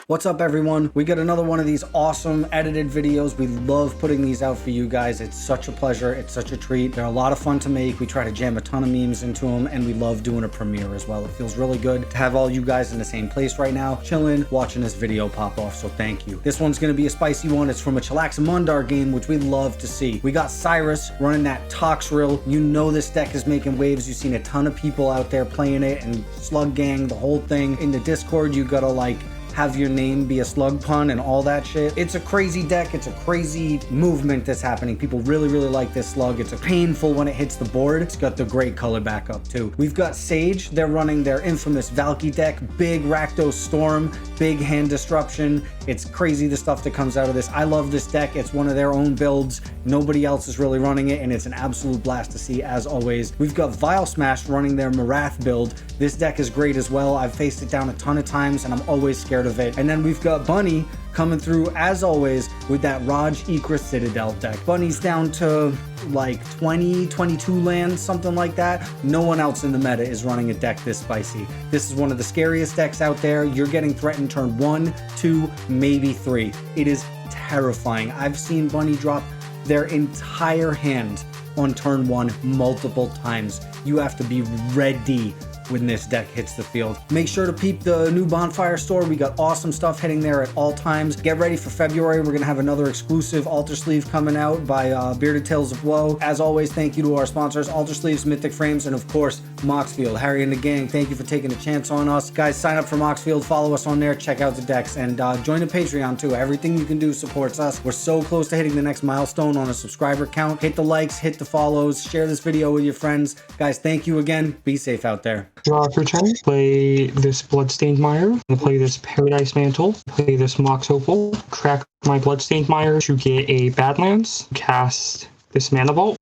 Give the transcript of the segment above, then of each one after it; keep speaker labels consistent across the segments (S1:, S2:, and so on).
S1: What's up, everyone? We got another one of these awesome edited videos. We love putting these out for you guys. It's such a pleasure. It's such a treat. They're a lot of fun to make. We try to jam a ton of memes into them, and we love doing a premiere as well. It feels really good to have all you guys in the same place right now, chilling, watching this video pop off, so thank you. This one's gonna be a spicy one. It's from a Chillaxamundar game, which we love to see. We got Cyrus running that Toxrill. You know this deck is making waves. You've seen a ton of people out there playing it, and Slug Gang, the whole thing. In the Discord, you gotta like have your name be a slug pun and all that shit. It's a crazy deck. It's a crazy movement that's happening. People really like this slug. It's a painful when it hits the board. It's got the great color backup too. We've got Sage. They're running their infamous Valki deck. Big Rakdos Storm, big hand disruption. It's crazy the stuff that comes out of this. I love this deck. It's one of their own builds. Nobody else is really running it, and it's an absolute blast to see as always. We've got Vialsmashed running their Marath build. This deck is great as well. I've faced it down a ton of times, and I'm always scared of it. And then we've got Bunny coming through as always with that Rog Ikra Citadel deck. Bunny's down to like 22 lands, something like that. No one else in the meta is running a deck this spicy. This is one of the scariest decks out there. You're getting threatened turn 1, 2, maybe 3. It is terrifying. I've seen Bunny drop their entire hand on turn 1 multiple times. You have to be ready when this deck hits the field. Make sure to peep the new Bonfire store. We got awesome stuff hitting there at all times. Get ready for February. We're gonna have another exclusive Alter Sleeve coming out by Bearded Tales of Woe. As always, thank you to our sponsors, Alter Sleeves, Mythic Frames, and of course, Moxfield. Harry and the gang, thank you for taking a chance on us. Guys, sign up for Moxfield, follow us on there, check out the decks, and join the Patreon too. Everything you can do supports us. We're so close to hitting the next milestone on a subscriber count. Hit the likes, hit the follows, share this video with your friends. Guys, thank you again. Be safe out there.
S2: Draw for turn. Play this Bloodstained Mire. Play this Paradise Mantle. Play this Mox Opal. Crack my Bloodstained Mire to get a Badlands. Cast this Mana Vault.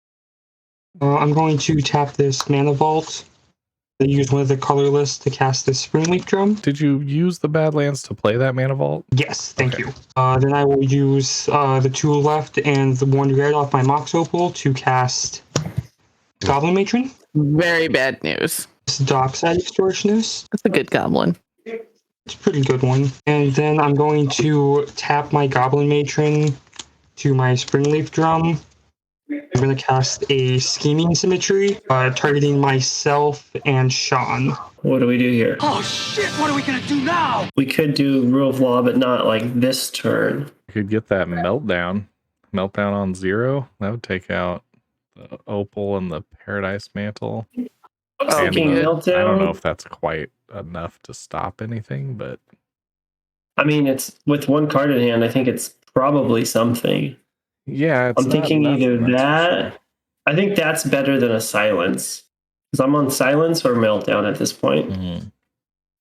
S2: I'm going to tap this Mana Vault. Use one of the colorless to cast this Springleaf Drum.
S3: Did you use the Badlands to play that Mana Vault?
S2: Yes, thank you. Then I will use the 2 left and the 1 red off my Mox Opal to cast Goblin Matron.
S4: Very bad news.
S2: Dockside Extortionist.
S4: That's a good goblin.
S2: It's a pretty good one. And then I'm going to tap my Goblin Matron to my Springleaf Drum. I'm going to cast a Scheming Symmetry, targeting myself and Sean.
S5: What do we do here?
S6: Oh shit, what are we gonna do now?
S5: We could do Rule of Law, but not like this turn.
S3: You could get that Meltdown on 0. That would take out the Opal and the Paradise Mantle.
S5: Meltdown.
S3: I don't know if that's quite enough to stop anything, but
S5: I mean, it's with 1 card in hand. I think it's probably something.
S3: Yeah,
S5: I'm thinking either that. I think that's better than a Silence, because I'm on Silence or Meltdown at this point.
S3: Mm-hmm.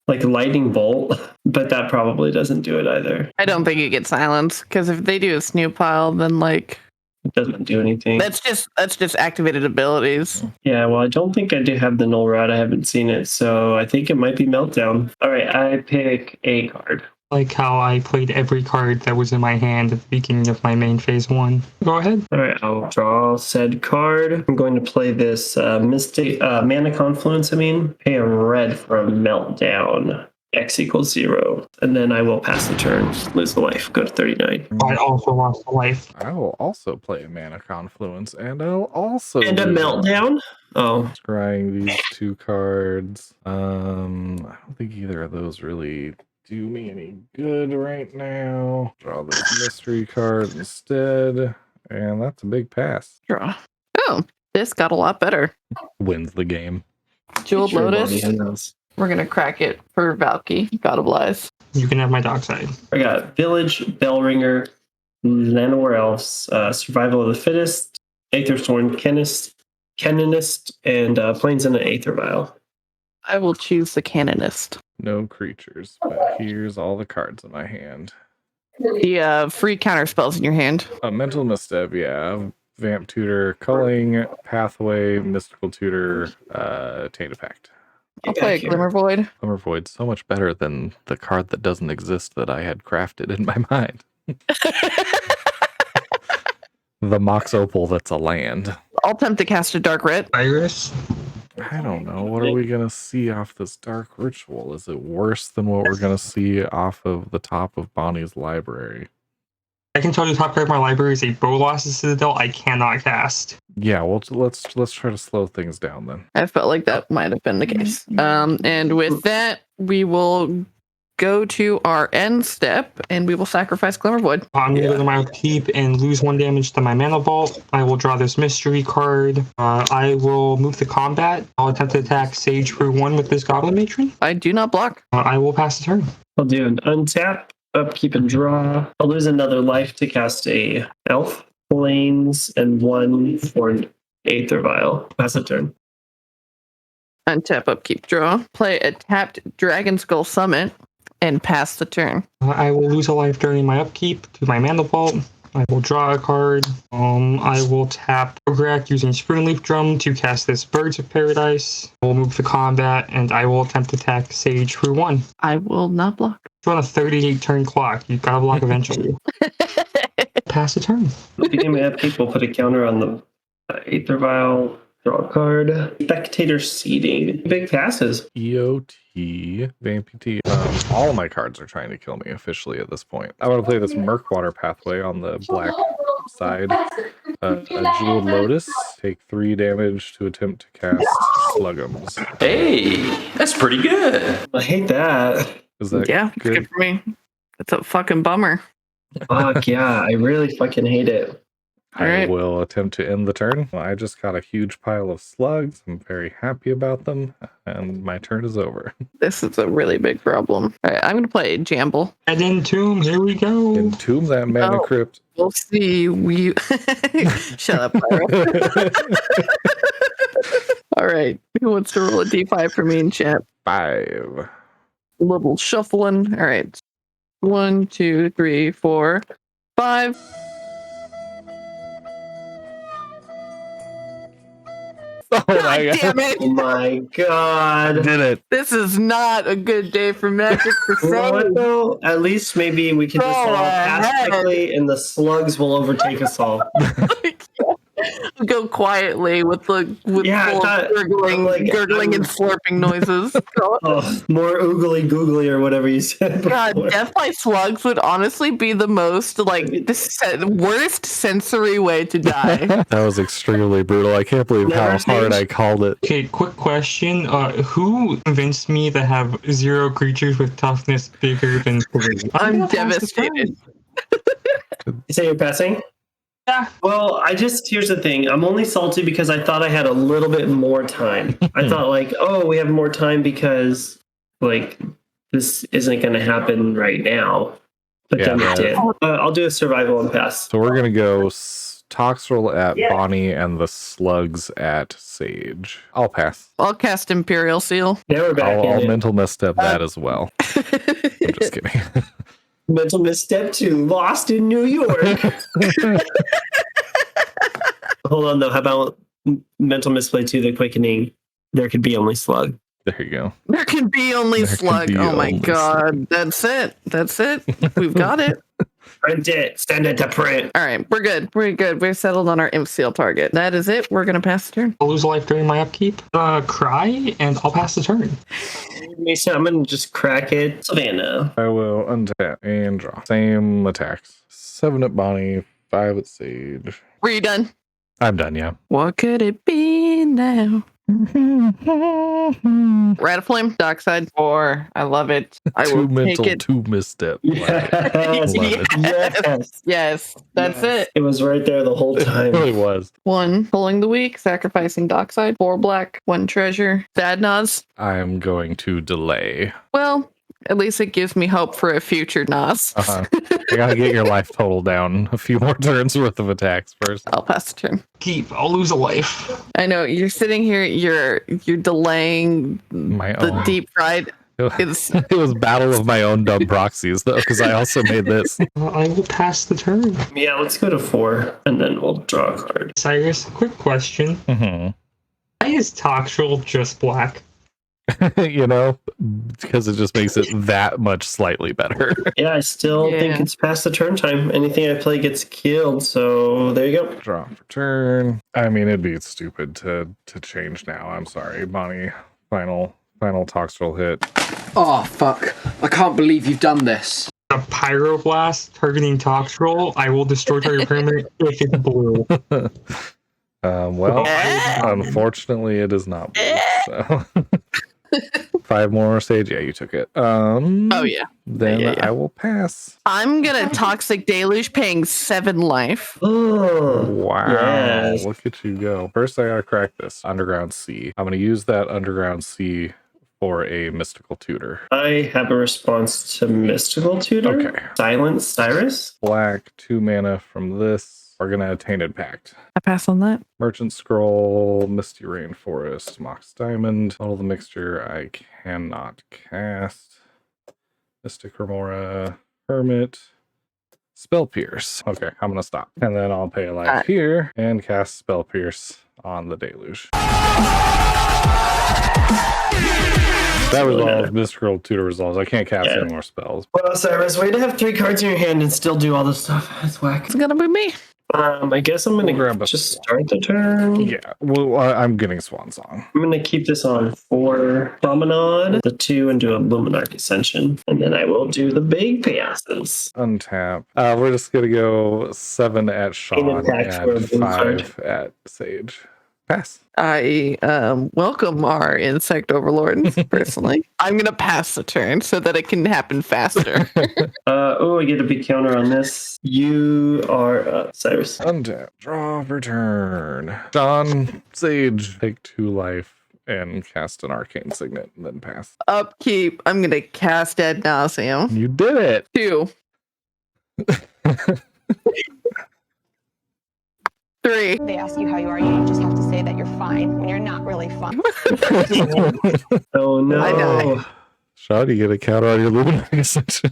S5: Like Lightning Bolt, but that probably doesn't do it either.
S4: I don't think it gets silenced, because if they do a Snoop pile, then like
S5: it doesn't do anything.
S4: that's just activated abilities.
S5: Yeah, well, I don't think I do have the Null Rod. I haven't seen it, so I think it might be Meltdown. All right, I pick a card.
S2: Like how I played every card that was in my hand at the beginning of my main phase 1. Go ahead.
S5: All right, I'll draw said card. I'm going to play this Mana Confluence, pay a red for a Meltdown. X equals 0. And then I will pass the turn, lose the life, go to 39.
S2: I also lost the life.
S3: I will also play a Mana Confluence, and I'll also
S5: And a Meltdown? Oh.
S3: Scrying these 2 cards. I don't think either of those really do me any good right now. Draw this mystery card instead, and that's a big pass.
S4: Draw. Oh, this got a lot better.
S3: Wins the game.
S4: Jeweled Lotus. We're gonna crack it for Valki. God of Lies.
S2: You can have my Dockside.
S5: I got Village, Bellringer, Llanowar Elves, Survival of the Fittest, Aetherthorn Canonist, and Plains in an Aether Vial.
S4: I will choose the Canonist.
S3: No creatures, but here's all the cards in my hand.
S4: The free counter spells in your hand.
S3: A Mental Misstep, yeah. Vamp Tutor, Culling, Pathway, Mystical Tutor, Tainted Pact.
S4: I'll play a Glimmer Void.
S3: Glimmer Void's so much better than the card that doesn't exist that I had crafted in my mind. The Mox Opal that's a land.
S4: I'll attempt to cast a Dark Rit.
S2: Cyrus.
S3: I don't know. What are we going to see off this dark ritual? Is it worse than what we're going to see off of the top of Bonnie's library?
S2: I can tell you the top card of my library is a Bolas's Citadel I cannot cast.
S3: Yeah, well, let's try to slow things down then.
S4: I felt like that might have been the case. And with that, we will go to our end step, and we will sacrifice Glimmervoid.
S2: I'm going to go to my upkeep and lose 1 damage to my mana vault. I will draw this mystery card. I will move to combat. I'll attempt to attack Sage for 1 with this Goblin Matron.
S4: I do not block.
S2: I will pass the turn.
S5: I'll do an untap, upkeep, and draw. I'll lose another life to cast a elf, planes, and 1 for an Aether Vial. Pass the turn.
S4: Untap, upkeep, draw. Play a tapped Dragon Skull Summit and pass the turn.
S2: I will lose a life during my upkeep to my mana vault. I will draw a card. I will tap Ograk using Spoonleaf Drum to cast this Birds of Paradise. I will move to combat, and I will attempt to attack Sage for 1.
S4: I will not block.
S2: It's on a 38 turn clock. You've got to block eventually. Pass the turn.
S5: Beginning my upkeep, we'll put a counter on the Aether Vial. Draw a card. Spectator Seeding. Big passes.
S3: EOT, Vampy. All of my cards are trying to kill me officially at this point. I want to play this Murkwater Pathway on the black side. A Jeweled Lotus. Take 3 damage to attempt to cast Slugums.
S6: Hey, that's pretty good.
S5: I hate that.
S3: Is that
S4: Yeah, it's good for me. It's a fucking bummer.
S5: Fuck yeah, I really fucking hate it.
S3: I
S4: Alright.
S3: will attempt to end the turn. Well, I just got a huge pile of slugs. I'm very happy about them, and my turn is over.
S4: This is a really big problem. All right, I'm going to play Jamble.
S2: And Entomb, here we go.
S3: Entomb that Mana
S4: Oh.
S3: Crypt.
S4: We'll see. Shut up, Pyro. All right. Who wants to roll a d5 for me in chat?
S3: 5.
S4: A little shuffling. All right. 1, 2, 3, 4, 5.
S3: Oh
S4: God
S3: my god.
S4: damn it!
S5: Oh my god.
S3: Did it.
S4: This is not a good day for Magic for
S5: You know what,
S4: Sage.
S5: though? At least maybe we can just all pass quickly and the slugs will overtake us all.
S4: Go quietly with
S5: Yeah, I
S4: full
S5: thought-
S4: gurgling,
S5: I'm like,
S4: gurgling
S5: I'm-
S4: and slurping noises.
S5: Oh, more oogly googly or whatever you said.
S4: God,
S5: before.
S4: Death by Slugs would honestly be the most worst sensory way to die.
S3: That was extremely brutal. I can't believe how
S5: Never
S3: hard
S5: changed.
S3: I called it.
S2: Okay, quick question. Who convinced me to have 0 creatures with toughness bigger than 3?
S4: I'm devastated.
S5: You say you're passing?
S2: Yeah.
S5: Well, here's the thing. I'm only salty because I thought I had a little bit more time. I thought we have more time because this isn't going to happen right now. But
S3: Yeah,
S5: then it
S3: that-
S5: did. I'll do a survival and pass.
S3: So we're gonna go Toxrill at Bonnie and the slugs at Sage. I'll pass.
S4: I'll cast Imperial Seal.
S5: Now we're back
S3: I'll
S5: in it.
S3: mental misstep that as well. I'm just kidding.
S5: Mental misstep 2. Lost in New York. Hold on, though. How about mental misplay 2, the quickening? There could be only slug.
S3: There you go.
S4: There can be only
S3: There can
S4: Slug.
S3: be
S4: Oh my
S3: only
S4: god. That's it. That's it. We've got it.
S5: Print it. Send it to print.
S4: All right. We're good. We're good. We're settled on our Imp Seal target. That is it. We're going to pass the turn.
S2: I'll lose a life during my upkeep. Cry, and I'll pass the turn.
S5: Mason, I'm going to just crack it. Savannah.
S3: I will untap and draw. Same attacks. 7 at Bonnie, 5 at Sage.
S4: Were you done?
S3: I'm done, yeah.
S4: What could it be now? Rataflame, Dockside 4. I love it. I
S3: 2
S4: will
S3: mental,
S4: take it.
S3: 2 misstep.
S5: Yes.
S3: Love it.
S5: Yes.
S4: Yes, that's it.
S5: It was right there the whole
S3: It
S5: time.
S3: really was.
S4: 1, pulling the weak, sacrificing Dockside. 4 black, 1 treasure. Sadnaz.
S3: I'm going to delay.
S4: Well, at least it gives me hope for a future Nas.
S3: I gotta get your life total down. A few more turns worth of attacks first.
S4: I'll pass the turn.
S2: Keep. I'll lose a life.
S4: I know you're sitting here. You're delaying
S3: My
S4: the
S3: own.
S4: deep fried. It's
S3: It was battle of my own dumb proxies though, because I also made this.
S2: I will pass the turn.
S5: Yeah, let's go to 4, and then we'll draw a card.
S2: Cyrus, quick question.
S3: Mhm.
S2: Why is Toxrill just black?
S3: you know, because it just makes it that much slightly better.
S5: Yeah, I still think it's past the turn time. Anything I play gets killed, so there you go.
S3: Draw for turn. I mean, it'd be stupid to change now. I'm sorry, Bonnie. Final Toxrill hit.
S7: Oh, fuck. I can't believe you've done this.
S2: A pyroblast targeting Toxrill. I will destroy target permanent if it's blue.
S3: Well, unfortunately, it is not blue. So 5 more stage. Yeah, you took it.
S4: Oh yeah.
S3: Then
S4: Yeah.
S3: I will pass.
S4: I'm gonna toxic deluge, paying 7 life.
S5: Oh,
S3: Wow,
S5: yes.
S3: look at you go. First, I gotta crack this underground C. I'm gonna use that underground C for a mystical tutor.
S5: I have a response to Mystical Tutor.
S3: Okay.
S5: Silence Cyrus.
S3: Black, 2 mana from this. We're gonna Tainted Pact.
S4: I pass on that.
S3: Merchant Scroll, Misty Rainforest, Mox Diamond. All the mixture I cannot cast. Mystic Remora, Hermit, Spell Pierce. Okay, I'm gonna stop. And then I'll pay a life here and cast Spell Pierce on the Deluge. That resolves Mystical Tutor resolves. I can't cast any more spells.
S5: Well, Cyrus, way to have 3 cards in your hand and still do all this stuff. That's whack.
S4: It's gonna be me.
S5: I guess I'm
S3: We'll
S5: gonna
S3: grab a
S5: just start the turn.
S3: Yeah, well, I'm getting Swan Song.
S5: I'm gonna keep this on 4 Promenade, the 2, and do a Luminarch Ascension. And then I will do the big passes.
S3: Untap. We're just gonna go 7 at Sean
S5: Impact for a
S3: and
S5: blue
S3: 5 at Sage. Pass.
S4: I welcome our insect overlords personally. I'm gonna pass the turn so that it can happen faster.
S5: I get a big counter on this. You are Cyrus.
S3: Untap. Draw for turn. Sean, Sage, take 2 life and cast an Arcane Signet and then pass.
S4: Upkeep. I'm gonna cast Ad Nauseam.
S3: You did it.
S4: 2. 3.
S8: They ask you how you are, you just have to say that you're fine when you're not really fine.
S5: Oh no.
S4: I die.
S3: Sean, you get a counter on your Luminary Ascension.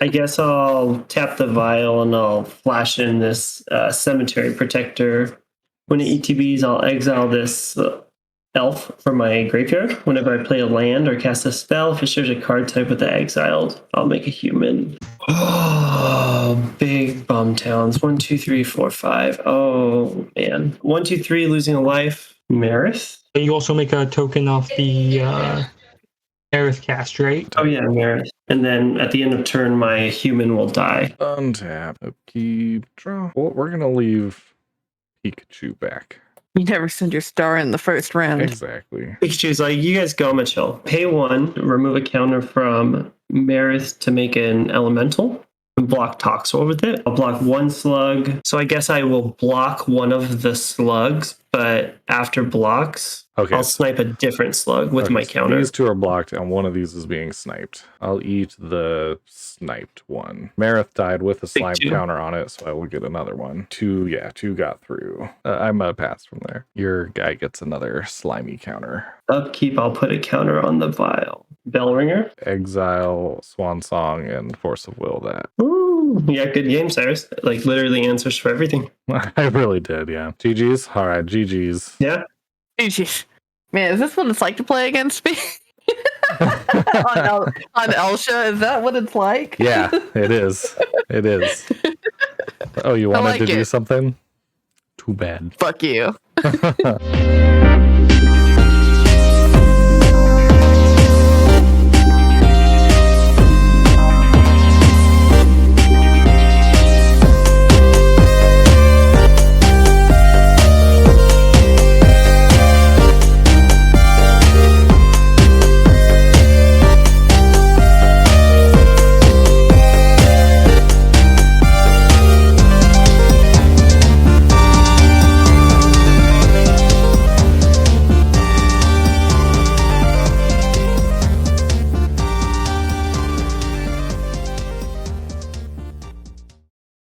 S5: I guess I'll tap the vial and I'll flash in this Cemetery Protector. When it ETBs, I'll exile this elf from my graveyard. Whenever I play a land or cast a spell, if it shares a card type with the exiled, I'll make a human. Oh, big bum towns. 1, 2, 3, 4, 5. Oh, man. 1, 2, 3, losing a life. Marath?
S2: You also make a token of the Marath cast, right?
S5: Oh, yeah, Marath. And then at the end of turn, my human will die.
S3: Untap. Upkeep. Draw. Well, we're going to leave Pikachu back.
S4: You never send your star in the first round.
S3: Exactly.
S5: Pikachu's like, you guys go, Mitchell. Pay 1, remove a counter from Marath to make an elemental, and block Toxrill with it. I'll block 1 slug. So I guess I will block one of the slugs, but after blocks,
S3: Okay.
S5: I'll snipe a different slug with my
S3: so
S5: counter.
S3: These 2 are blocked, and one of these is being sniped. I'll eat the sniped one. Marath died with a slime
S5: 2.
S3: counter on it, so I will get another one. 2 got through. I'm gonna pass from there. Your guy gets another slimy counter.
S5: Upkeep, I'll put a counter on the vial. Bellringer.
S3: Exile, Swan Song, and Force of Will that.
S5: Ooh, yeah, good game, Cyrus. Like, literally answers for everything.
S3: I really did, yeah. GG's? All right, GG's.
S5: Yeah.
S4: Jeez. Man, is this what it's like to play against me? on Elsha? Is that what it's like?
S3: Yeah, it is. It is. Oh, you wanted
S4: like
S3: to do
S4: it.
S3: something? Too bad.
S4: Fuck you.